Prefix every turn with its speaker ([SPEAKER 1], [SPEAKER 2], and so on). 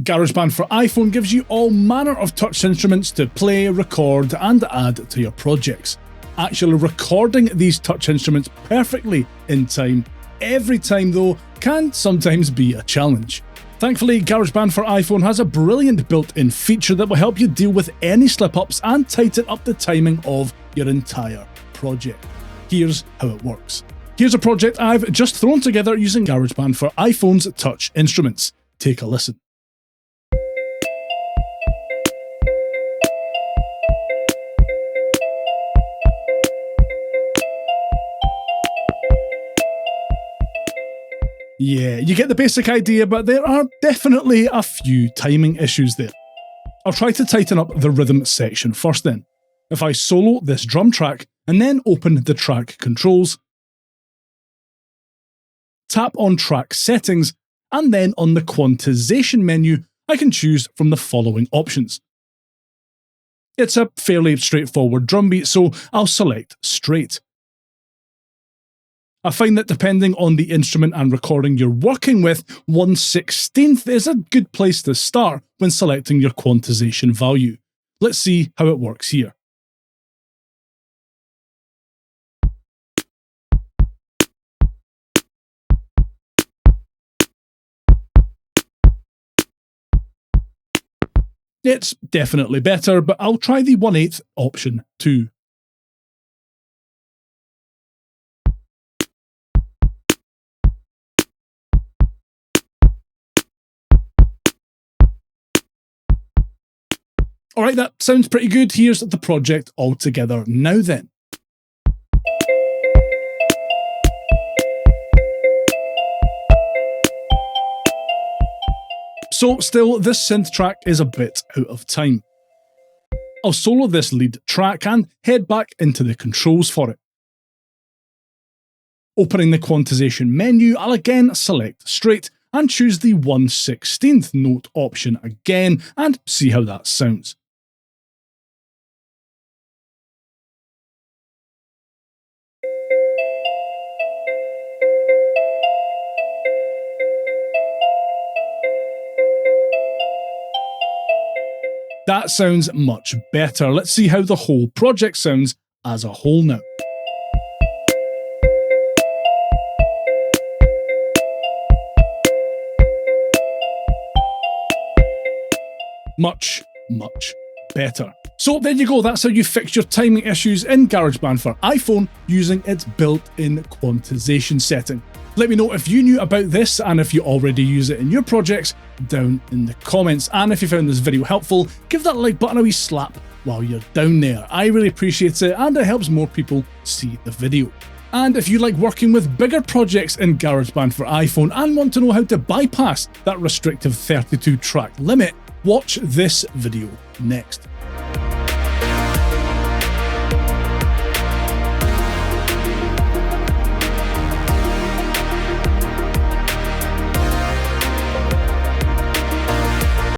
[SPEAKER 1] GarageBand for iPhone gives you all manner of touch instruments to play, record, and add to your projects. Actually recording these touch instruments perfectly in time, every time though, can sometimes be a challenge. Thankfully, GarageBand for iPhone has a brilliant built-in feature that will help you deal with any slip-ups and tighten up the timing of your entire project. Here's how it works. Here's a project I've just thrown together using GarageBand for iPhone's touch instruments. Take a listen. Yeah, you get the basic idea, but there are definitely a few timing issues there. I'll try to tighten up the rhythm section first then. If I solo this drum track and then open the track controls, tap on track settings, and then on the Quantization menu, I can choose from the following options. It's a fairly straightforward drum beat, so I'll select straight. I find that depending on the instrument and recording you're working with, 1/16th is a good place to start when selecting your quantization value. Let's see how it works here. It's definitely better, but I'll try the 1/8 option too. Alright, that sounds pretty good. Here's the project all together now then. So still, this synth track is a bit out of time. I'll solo this lead track and head back into the controls for it. Opening the Quantization menu, I'll again select straight and choose the 1/16th note option again and see how that sounds. That sounds much better. Let's see how the whole project sounds as a whole now. Much better. So there you go, that's how you fix your timing issues in GarageBand for iPhone using its built-in quantization setting. Let me know if you knew about this and if you already use it in your projects down in the comments. And if you found this video helpful, give that like button a wee slap while you're down there. I really appreciate it and it helps more people see the video. And if you like working with bigger projects in GarageBand for iPhone and want to know how to bypass that restrictive 32 track limit, watch this video next.